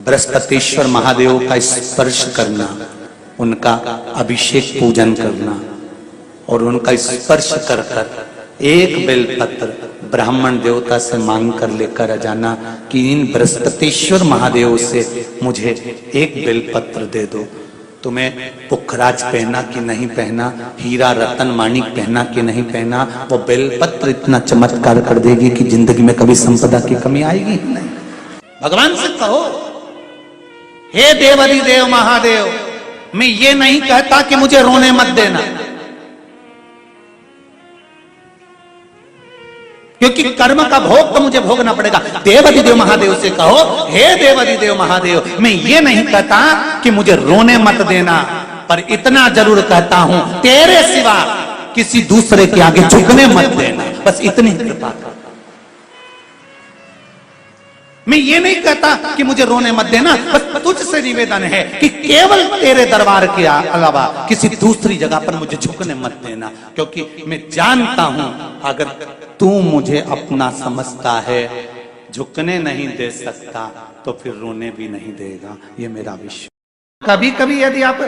बृहस्पतिश्वर महादेव का स्पर्श करना, उनका अभिषेक पूजन करना और उनका स्पर्श कर कर एक बेलपत्र ब्राह्मण देवता से मांग कर लेकर जाना कि इन बृहस्पतिश्वर महादेव से मुझे एक बेलपत्र दे दो। तुम्हें पुखराज पहना कि नहीं पहना, हीरा रतन माणिक पहना कि नहीं पहना, वो बेलपत्र इतना चमत्कार कर देगी कि जिंदगी में कभी संपदा की कमी आएगी ही नहीं। भगवान से कहो, हे देवाधिदेव महादेव, मैं ये नहीं कहता कि मुझे रोने मत देना, क्योंकि कर्म का भोग तो मुझे भोगना पड़ेगा। देवाधिदेव महादेव से कहो, हे देवाधिदेव महादेव, मैं ये नहीं कहता कि मुझे रोने मत देना, पर इतना जरूर कहता हूं, तेरे सिवा किसी दूसरे के आगे झुकने मत देना, बस इतनी कृपा कर। मैं ये नहीं कहता कि मुझे रोने मत देना, बस तुझसे निवेदन है कि केवल तेरे दरबार के अलावा किसी दूसरी जगह पर मुझे झुकने मत देना, क्योंकि मैं जानता हूं अगर तू मुझे अपना समझता है, झुकने नहीं दे सकता तो फिर रोने भी नहीं देगा। ये मेरा विश्वास। कभी कभी यदि आप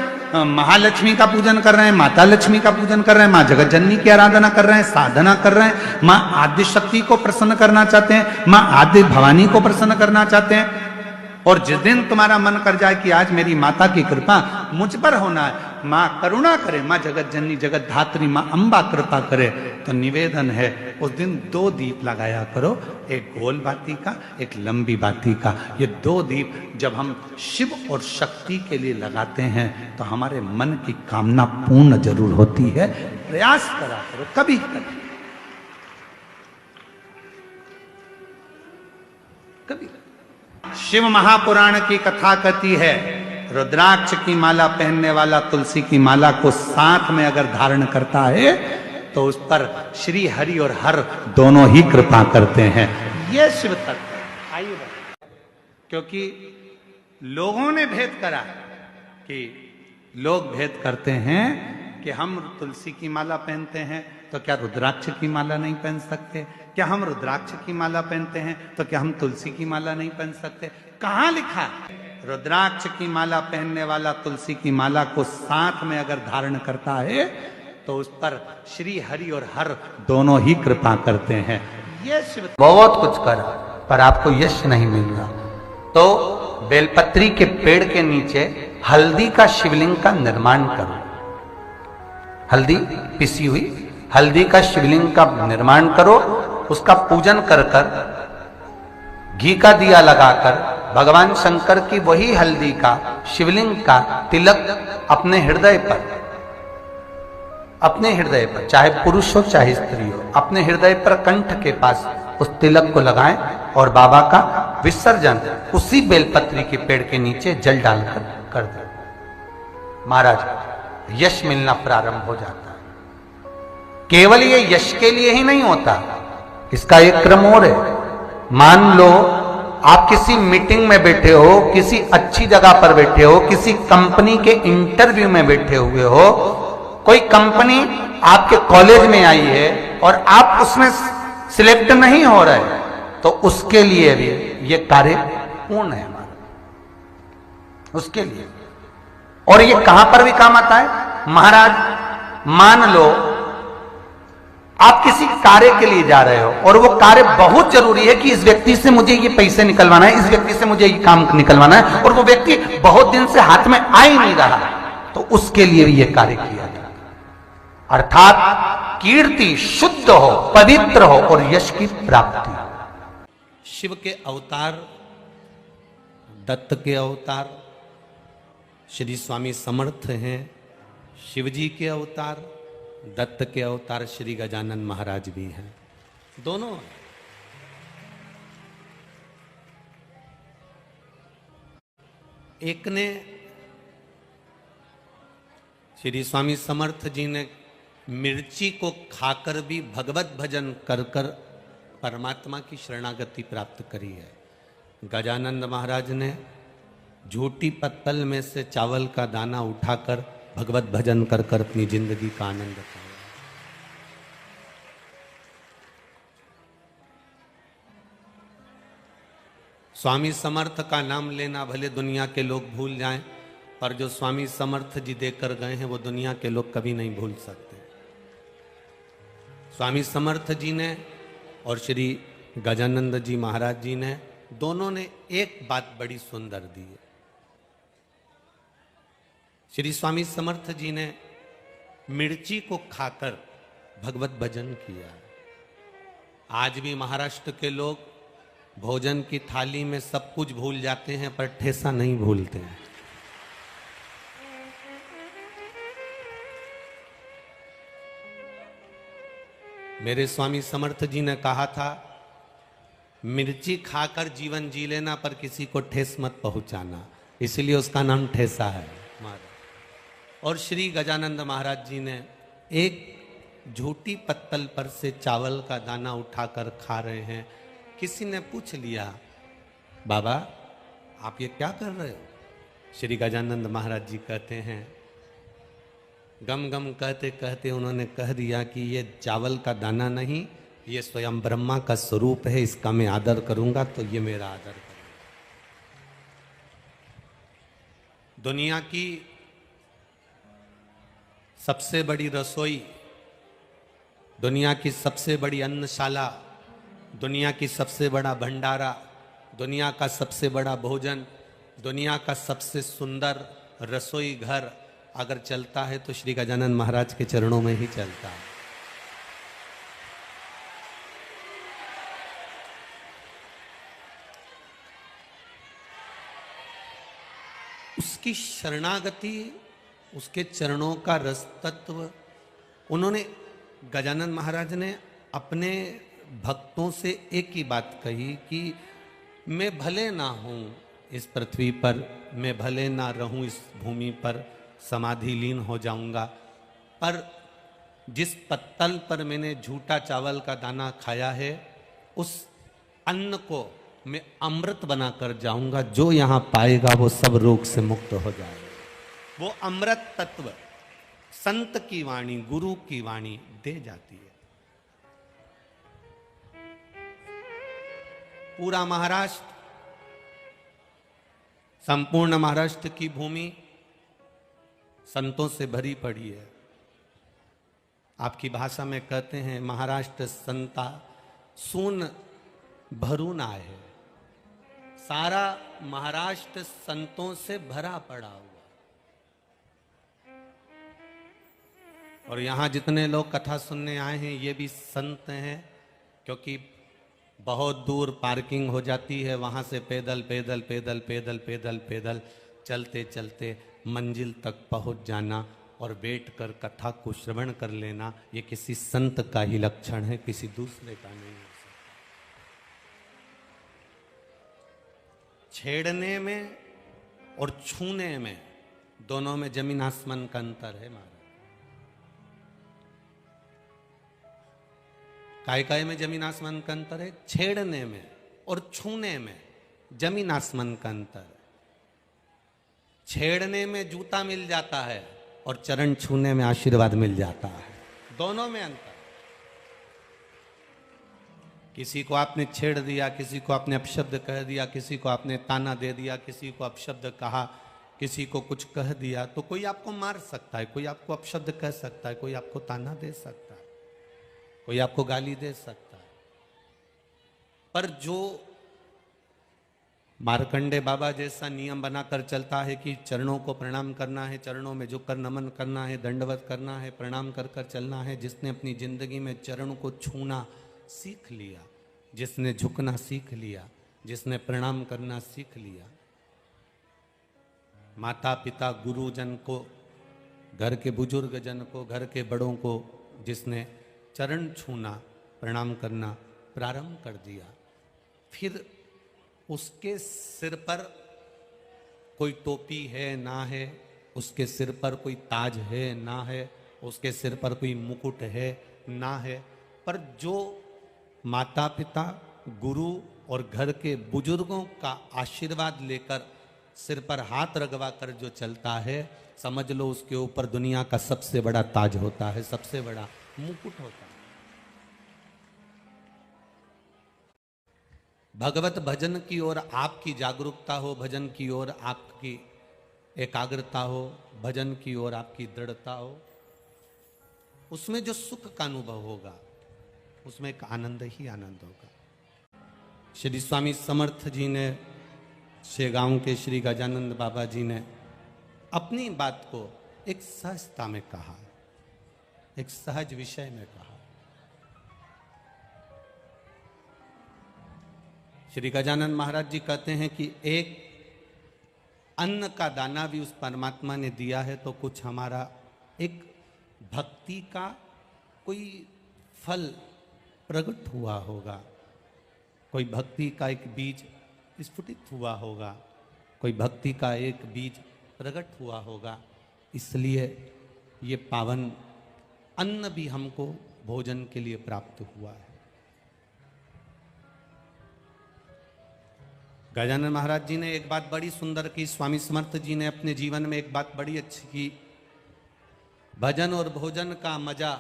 महालक्ष्मी का पूजन कर रहे हैं, माता लक्ष्मी का पूजन कर रहे हैं, माँ जगत जननी की आराधना कर रहे हैं, साधना कर रहे हैं, माँ आदि शक्ति को प्रसन्न करना चाहते हैं, माँ आदि भवानी को प्रसन्न करना चाहते हैं, और जिस दिन तुम्हारा मन कर जाए कि आज मेरी माता की कृपा मुझ पर होना है, माँ करुणा करे, माँ जगत जननी जगत धात्री माँ अम्बा कृपा करे, तो निवेदन है उस दिन 2 दीप लगाया करो, एक गोल बाती का, एक लंबी बाती का। ये 2 दीप जब हम शिव और शक्ति के लिए लगाते हैं तो हमारे मन की कामना पूर्ण जरूर होती है। प्रयास करा करो कभी कभी कभी। शिव महापुराण की कथा कहती है, रुद्राक्ष की माला पहनने वाला तुलसी की माला को साथ में अगर धारण करता है तो उस पर श्री हरि और हर दोनों ही कृपा करते हैं। यह शिव तत्व है। आइए, क्योंकि लोगों ने भेद करा कि लोग भेद करते हैं कि हम तुलसी की माला पहनते हैं तो क्या रुद्राक्ष की माला नहीं पहन सकते, क्या हम रुद्राक्ष की माला पहनते हैं तो क्या हम तुलसी की माला नहीं पहन सकते। कहां लिखा? रुद्राक्ष की माला पहनने वाला तुलसी की माला को साथ में अगर धारण करता है तो उस पर श्री हरि और हर दोनों ही कृपा करते हैं। ये शिव बहुत कुछ करा पर आपको यश नहीं मिल रहा, तो बेलपत्री के पेड़ के नीचे हल्दी का शिवलिंग का निर्माण करो। हल्दी पिसी हुई हल्दी का शिवलिंग का निर्माण करो, उसका पूजन कर कर घी का दिया लगाकर भगवान शंकर की वही हल्दी का शिवलिंग का तिलक अपने हृदय पर चाहे पुरुष हो चाहे स्त्री हो, अपने हृदय पर कंठ के पास उस तिलक को लगाएं और बाबा का विसर्जन उसी बेलपत्री के पेड़ के नीचे जल डालकर कर दें। महाराज, यश मिलना प्रारंभ हो जाता है। केवल ये यश के लिए ही नहीं होता, इसका एक क्रम और है। मान लो आप किसी मीटिंग में बैठे हो, किसी अच्छी जगह पर बैठे हो, किसी कंपनी के इंटरव्यू में बैठे हुए हो, कोई कंपनी आपके कॉलेज में आई है और आप उसमें सिलेक्ट नहीं हो रहे, तो उसके लिए भी ये कार्य पूर्ण है हमारा, उसके लिए। और ये कहां पर भी काम आता है महाराज। मान लो आप किसी कार्य के लिए जा रहे हो और वो कार्य बहुत जरूरी है कि इस व्यक्ति से मुझे ये पैसे निकलवाना है, इस व्यक्ति से मुझे ये काम निकलवाना है, और वो व्यक्ति बहुत दिन से हाथ में आ ही नहीं रहा, तो उसके लिए भी ये कार्य किया जाता है। अर्थात कीर्ति शुद्ध हो, पवित्र हो और यश की प्राप्ति। शिव के अवतार, दत्त के अवतार श्री स्वामी समर्थ हैं, शिवजी के अवतार दत्त के अवतार श्री गजानन महाराज भी हैं, दोनों। एक ने श्री स्वामी समर्थ जी ने मिर्ची को खाकर भी भगवत भजन कर कर परमात्मा की शरणागति प्राप्त करी है। गजानंद महाराज ने झूठी पत्तल में से चावल का दाना उठाकर भगवत भजन कर कर अपनी जिंदगी का आनंद पाया। स्वामी समर्थ का नाम लेना भले दुनिया के लोग भूल जाएं, पर जो स्वामी समर्थ जी देकर गए हैं वो दुनिया के लोग कभी नहीं भूल सकते। स्वामी समर्थ जी ने और श्री गजानंद जी महाराज जी ने दोनों ने एक बात बड़ी सुंदर दी है। श्री स्वामी समर्थ जी ने मिर्ची को खाकर भगवत भजन किया। आज भी महाराष्ट्र के लोग भोजन की थाली में सब कुछ भूल जाते हैं पर ठेसा नहीं भूलते हैं। मेरे स्वामी समर्थ जी ने कहा था, मिर्ची खाकर जीवन जी लेना पर किसी को ठेस मत पहुंचाना, इसलिए उसका नाम ठेसा है महाराज। और श्री गजानंद महाराज जी ने एक झूठी पत्तल पर से चावल का दाना उठाकर खा रहे हैं। किसी ने पूछ लिया, बाबा आप ये क्या कर रहे हो? श्री गजानंद महाराज जी कहते हैं, गम गम कहते कहते उन्होंने कह दिया कि ये चावल का दाना नहीं, ये स्वयं ब्रह्मा का स्वरूप है, इसका मैं आदर करूंगा तो ये मेरा आदर करूंगा। दुनिया की सबसे बड़ी रसोई, दुनिया की सबसे बड़ी अन्नशाला, दुनिया की सबसे बड़ा भंडारा, दुनिया का सबसे बड़ा भोजन, दुनिया का सबसे सुंदर रसोई घर अगर चलता है तो श्री गजानंद महाराज के चरणों में ही चलता है। उसकी शरणागति, उसके चरणों का रस तत्व, उन्होंने गजानंद महाराज ने अपने भक्तों से एक ही बात कही कि मैं भले ना हूं इस पृथ्वी पर, मैं भले ना रहूं इस भूमि पर, समाधि लीन हो जाऊंगा, पर जिस पत्तल पर मैंने झूठा चावल का दाना खाया है उस अन्न को मैं अमृत बनाकर जाऊंगा। जो यहां पाएगा वो सब रोग से मुक्त हो जाएगा। वो अमृत तत्व संत की वाणी, गुरु की वाणी दे जाती है। पूरा महाराष्ट्र, संपूर्ण महाराष्ट्र की भूमि संतों से भरी पड़ी है। आपकी भाषा में कहते हैं, महाराष्ट्र संता सून भरून आहे। सारा महाराष्ट्र संतों से भरा पड़ा हुआ। और यहां जितने लोग कथा सुनने आए हैं ये भी संत हैं, क्योंकि बहुत दूर पार्किंग हो जाती है, वहां से पैदल पैदल पैदल पैदल पैदल पैदल चलते चलते मंजिल तक पहुंच जाना और बैठकर कथा को श्रवण कर लेना, ये किसी संत का ही लक्षण है, किसी दूसरे का नहीं है। छेड़ने में और छूने में दोनों में जमीन आसमान का अंतर है महाराज। काय में जमीन आसमान का अंतर है, छेड़ने में और छूने में जमीन आसमान का अंतर है। छेड़ने में जूता मिल जाता है और चरण छूने में आशीर्वाद मिल जाता है, दोनों में अंतर। किसी को आपने छेड़ दिया, किसी को आपने अपशब्द कह दिया, किसी को आपने ताना दे दिया, किसी को अपशब्द कहा, किसी को कुछ कह दिया, तो कोई आपको मार सकता है, कोई आपको अपशब्द कह सकता है, कोई आपको ताना दे सकता है, कोई आपको गाली दे सकता है। पर जो मार्कंडे बाबा जैसा नियम बनाकर चलता है कि चरणों को प्रणाम करना है, चरणों में झुककर नमन करना है, दंडवत करना है, प्रणाम कर कर चलना है, जिसने अपनी जिंदगी में चरण को छूना सीख लिया, जिसने झुकना सीख लिया, जिसने प्रणाम करना सीख लिया, माता पिता गुरुजन को, घर के बुजुर्ग जन को, घर के बड़ों को जिसने चरण छूना प्रणाम करना प्रारंभ कर दिया, फिर उसके सिर पर कोई टोपी है ना है, उसके सिर पर कोई ताज है ना है, उसके सिर पर कोई मुकुट है ना है, पर जो माता पिता गुरु और घर के बुजुर्गों का आशीर्वाद लेकर सिर पर हाथ रगवा कर जो चलता है, समझ लो उसके ऊपर दुनिया का सबसे बड़ा ताज होता है, सबसे बड़ा मुकुट होता है। भगवत भजन की ओर आपकी जागरूकता हो, भजन की ओर आपकी एकाग्रता हो, भजन की ओर आपकी दृढ़ता हो, उसमें जो सुख का अनुभव होगा उसमें एक आनंद ही आनंद होगा। श्री स्वामी समर्थ जी ने, शेगांव के श्री गजानंद बाबा जी ने अपनी बात को एक सहजता में कहा, एक सहज विषय में कहा। श्री गजानंद महाराज जी कहते हैं कि एक अन्न का दाना भी उस परमात्मा ने दिया है तो कुछ हमारा एक भक्ति का कोई फल प्रकट हुआ होगा, कोई भक्ति का एक बीज स्फुटित हुआ होगा, कोई भक्ति का एक बीज प्रकट हुआ होगा। इसलिए ये पावन अन्न भी हमको भोजन के लिए प्राप्त हुआ है। गजानन महाराज जी ने एक बात बड़ी सुंदर की, स्वामी समर्थ जी ने अपने जीवन में एक बात बड़ी अच्छी की, भजन और भोजन का मजा,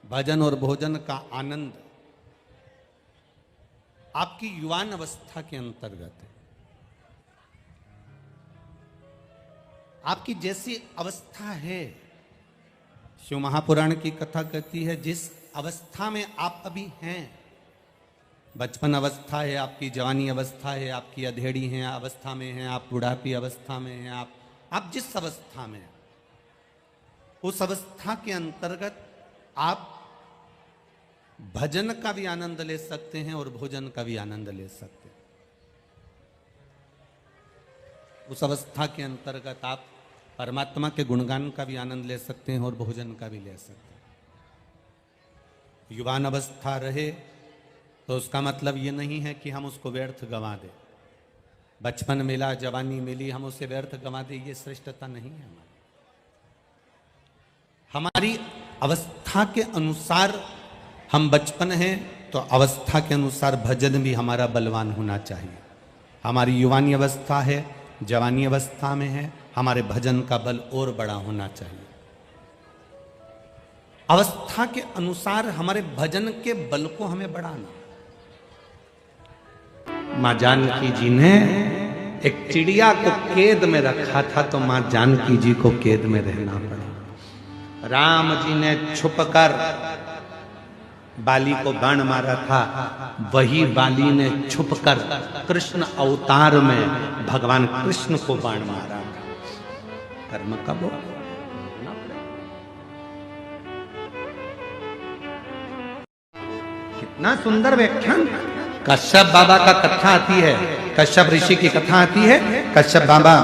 भजन और भोजन का आनंद आपकी युवान अवस्था के अंतर्गत है। आपकी जैसी अवस्था है, शिव महापुराण की कथा कहती है, जिस अवस्था में आप अभी हैं, बचपन अवस्था है आपकी, जवानी अवस्था है आपकी, अधेड़ी है अवस्था में है आप, बुढ़ापी अवस्था में हैं आप जिस अवस्था में, उस अवस्था के अंतर्गत आप भजन का भी आनंद ले सकते हैं और भोजन का भी आनंद ले सकते हैं। उस अवस्था के अंतर्गत आप परमात्मा के गुणगान का भी आनंद ले सकते हैं और भोजन का भी ले सकते हैं। युवान अवस्था रहे तो उसका मतलब ये नहीं है कि हम उसको व्यर्थ गंवा दें। बचपन मिला, जवानी मिली, हम उसे व्यर्थ गंवा दें, ये श्रेष्ठता नहीं है हमारी अवस्था के अनुसार। हम बचपन हैं तो अवस्था के अनुसार भजन भी हमारा बलवान होना चाहिए। हमारी युवानी अवस्था है, जवानी अवस्था में है, हमारे भजन का बल और बड़ा होना चाहिए। अवस्था के अनुसार हमारे भजन के बल को हमें बढ़ाना। मां जानकी जी ने एक चिड़िया को कैद में रखा था तो मां जानकी जी को कैद में रहना पड़ा। राम जी ने छुपकर बाली को बाण मारा था, वही बाली ने छुपकर कृष्ण अवतार में भगवान कृष्ण को बाण मारा था। कर्म कब हो? कितना सुंदर व्याख्यान। कश्यप बाबा का कथा आती है, कश्यप ऋषि की कथा आती है। कश्यप बाबा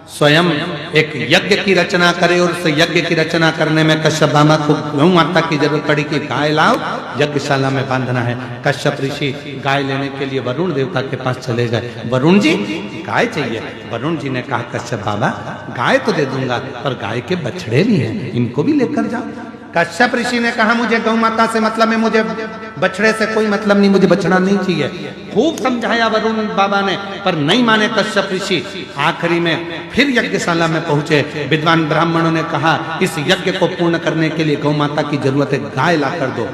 स्वयं एक यज्ञ की रचना करे और उस यज्ञ की रचना करने में कश्यप बाबा को गौ माता की जरूरत पड़ी कि गाय लाओ, यज्ञशाला में बांधना है। कश्यप ऋषि गाय लेने के लिए वरुण देवता के पास चले गए। वरुण जी गाय चाहिए। वरुण जी ने कहा कश्यप बाबा गाय तो दे दूंगा पर गाय के बछड़े भी हैं, इनको भी लेकर जाओ। कश्यप ऋषि ने कहा मुझे गौ माता से मतलब है, मुझे बछड़े से कोई मतलब नहीं, मुझे बछड़ा नहीं चाहिए। खूब समझाया वरुण बाबा ने पर नहीं माने कश्यप ऋषि। आखिरी में फिर यज्ञशाला में पहुंचे। विद्वान ब्राह्मणों ने कहा इस यज्ञ को पूर्ण करने के लिए गौ माता की जरूरत है, गाय ला कर दो।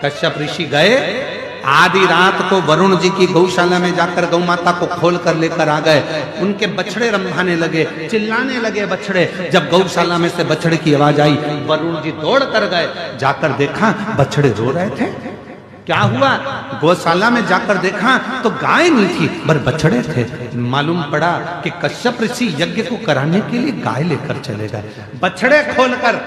कश्यप ऋषि गए, आधी रात को वरुण जी की गौशाला में जाकर गौ माता को खोल कर लेकर आ गए। उनके बछड़े रंभाने लगे, चिल्लाने लगे बछड़े। जब गौशाला में से बछड़े की आवाज आई, वरुण जी दौड़ कर गए। जाकर देखा बछड़े रो रहे थे। क्या हुआ? गौशाला में जाकर देखा तो गाय नहीं थी पर बछड़े थे। मालूम पड़ा कि कश्यप ऋषि यज्ञ को कराने के लिए गाय लेकर चले गए। बछड़े खोलकर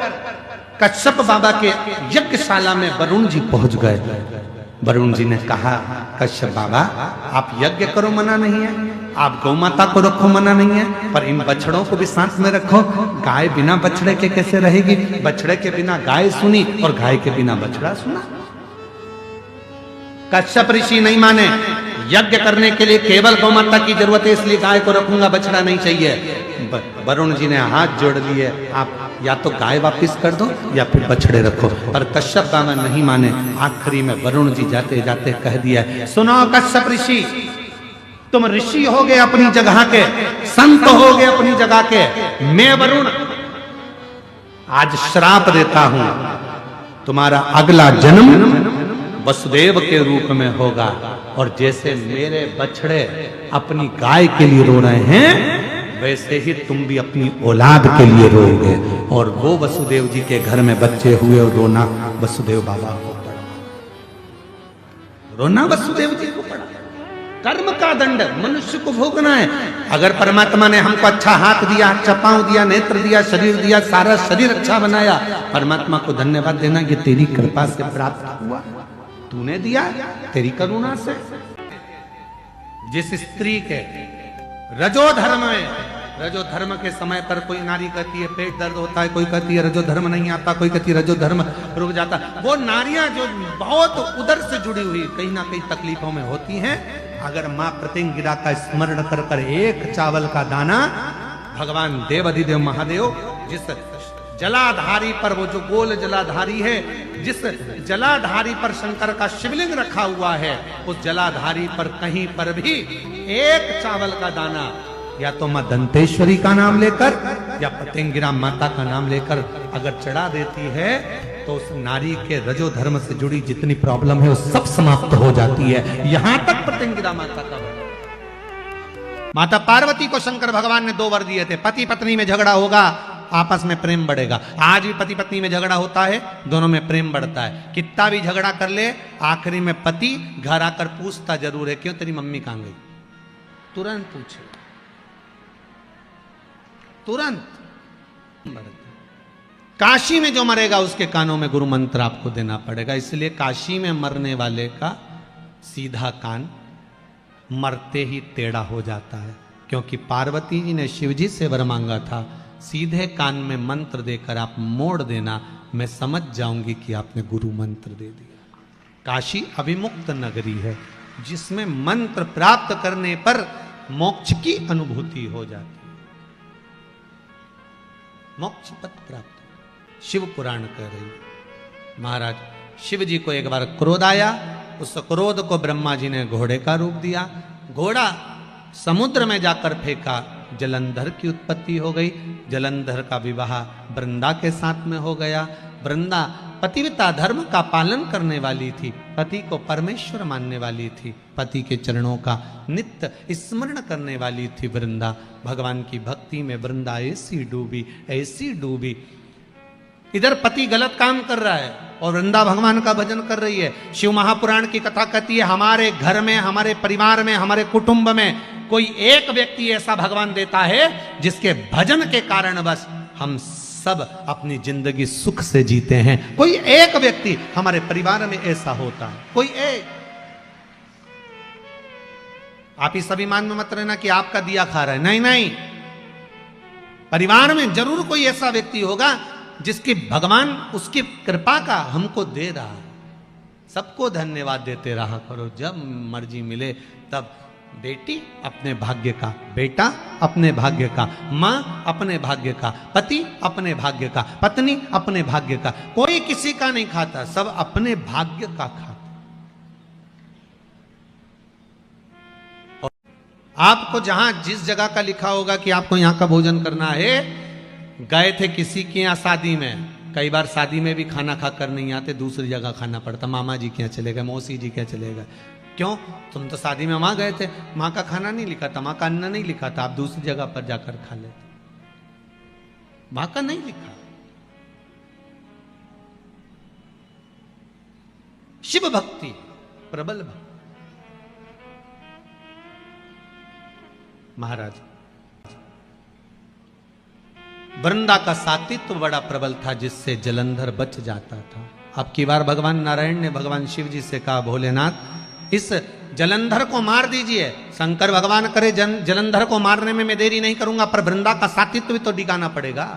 कश्यप बाबा के यज्ञशाला में वरुण जी पहुंच गए। वरुण जी ने कहा कश्यप बाबा आप यज्ञ करो, मना नहीं है, आप गौ माता को रखो, मना नहीं है, पर इन बछड़ों को भी साथ में रखो। गाय बिना बछड़े के कैसे रहेगी? बछड़े के बिना गाय सुनी और गाय के बिना बछड़ा सुना। कश्यप ऋषि नहीं माने। यज्ञ करने के लिए केवल गौ माता की जरूरत है, इसलिए गाय को रखूंगा, बछड़ा नहीं चाहिए। वरुण जी ने हाथ जोड़ लिए, आप या तो गाय वापस कर दो या फिर बछड़े रखो। पर कश्यप बाबा नहीं माने। आखिरी में वरुण जी जाते जाते कह दिया, सुनो कश्यप ऋषि, तुम ऋषि हो गए अपनी जगह के, संत हो गए अपनी जगह के, मैं वरुण आज श्राप देता हूं, तुम्हारा अगला जन्म वसुदेव के रूप में होगा। और जैसे मेरे बछड़े अपनी गाय के लिए रो रहे हैं, वैसे ही तुम भी अपनी औलाद के लिए रोओगे। और वो वसुदेव जी के घर में बच्चे हुए और रोना वसुदेव बाबा को पड़ा, रोना वसुदेव जी को पड़ा। कर्म का दंड मनुष्य को भोगना है। अगर परमात्मा ने हमको अच्छा हाथ दिया, अच्छा पांव दिया, नेत्र दिया, शरीर दिया, सारा शरीर अच्छा बनाया, परमात्मा को धन्यवाद देना, ये तेरी कृपा से प्राप्त हुआ, तूने दिया, तेरी करुणा से। जिस स्त्री के रजो धर्म में, रजो धर्म के समय पर कोई नारी कहती है पेट दर्द होता है, कोई कहती है रजो धर्म नहीं आता, कोई कहती है रजो धर्म रुक जाता, वो नारियां जो बहुत उदर से जुड़ी हुई कहीं ना कहीं तकलीफों में होती हैं, अगर मां प्रतिंगिरा का स्मरण कर कर एक चावल का दाना, भगवान देवाधिदेव महादेव जिस जलाधारी पर, वो जो गोल जलाधारी है, जिस जलाधारी पर शंकर का शिवलिंग रखा हुआ है, उस जलाधारी पर कहीं पर भी एक चावल का दाना या तो मां दंतेश्वरी का नाम लेकर या प्रतिंगिरा माता का नाम लेकर अगर चढ़ा देती है, तो उस नारी के रजो धर्म से जुड़ी जितनी प्रॉब्लम है वो सब समाप्त हो जाती है। यहां तक प्रतिंगिरा माता का। माता पार्वती को शंकर भगवान ने 2 वर दिए थे, पति पत्नी में झगड़ा होगा, आपस में प्रेम बढ़ेगा। आज भी पति पत्नी में झगड़ा होता है, दोनों में प्रेम बढ़ता है। कितना भी झगड़ा कर ले, आखिरी में पति घर आकर पूछता जरूर है, क्यों तेरी मम्मी कहां गई? तुरंत पूछे, तुरंत। काशी में जो मरेगा उसके कानों में गुरु मंत्र आपको देना पड़ेगा। इसलिए काशी में मरने वाले का सीधा कान मरते ही टेढ़ा हो जाता है, क्योंकि पार्वती जी ने शिव जी से वर मांगा था, सीधे कान में मंत्र देकर आप मोड़ देना, मैं समझ जाऊंगी कि आपने गुरु मंत्र दे दिया। काशी अभिमुक्त नगरी है, जिसमें मंत्र प्राप्त करने पर मोक्ष की अनुभूति हो जाती है, मोक्ष पद प्राप्त। शिव पुराण कह रही है। महाराज शिव जी को एक बार क्रोध आया, उस क्रोध को ब्रह्मा जी ने घोड़े का रूप दिया, घोड़ा समुद्र में जाकर फेंका, जलंधर की उत्पत्ति हो गई। जलंधर का विवाह वृंदा के साथ में हो गया। वृंदा पतिव्रता धर्म का पालन करने वाली थी, पति को परमेश्वर मानने वाली थी, पति के चरणों का नित्य स्मरण करने वाली थी वृंदा। भगवान की भक्ति में वृंदा ऐसी डूबी, ऐसी डूबी। इधर पति गलत काम कर रहा है और वृंदा भगवान का भजन कर रही है। शिव महापुराण की कथा कहती है, हमारे घर में, हमारे परिवार में, हमारे कुटुंब में कोई एक व्यक्ति ऐसा भगवान देता है जिसके भजन के कारण बस हम सब अपनी जिंदगी सुख से जीते हैं। कोई एक व्यक्ति हमारे परिवार में ऐसा होता है, कोई एक। आप इस अभिमान में मत रहना कि आपका दिया खा रहा है, नहीं नहीं, परिवार में जरूर कोई ऐसा व्यक्ति होगा जिसकी भगवान उसकी कृपा का हमको दे रहा है। सबको धन्यवाद देते रहा करो, जब मर्जी मिले तब। बेटी अपने भाग्य का, बेटा अपने भाग्य का, माँ अपने भाग्य का, पति अपने भाग्य का, पत्नी अपने भाग्य का। कोई किसी का नहीं खाता, सब अपने भाग्य का खाता। और आपको जहां जिस जगह का लिखा होगा कि आपको यहां का भोजन करना है, गए थे किसी के यहाँ शादी में, कई बार शादी में भी खाना खाकर नहीं आते, दूसरी जगह खाना पड़ता। मामा जी के यहाँ चले गए, मौसी जी के यहाँ चले गए। क्यों? तुम तो शादी में वहां गए थे, माँ का खाना नहीं लिखा था, माँ का अन्न नहीं लिखा था, आप दूसरी जगह पर जाकर खा लेते। माँ का नहीं लिखा। शिव भक्ति प्रबल भक्ति। महाराज वृंदा का सातित्व बड़ा प्रबल था, जिससे जलंधर बच जाता था। अब की बार भगवान नारायण ने भगवान शिव जी से कहा, भोलेनाथ इस जलंधर को मार दीजिए। शंकर भगवान करे जलंधर को मारने में मैं देरी नहीं करूंगा, पर वृंदा का सातित्व भी तो डिगाना पड़ेगा।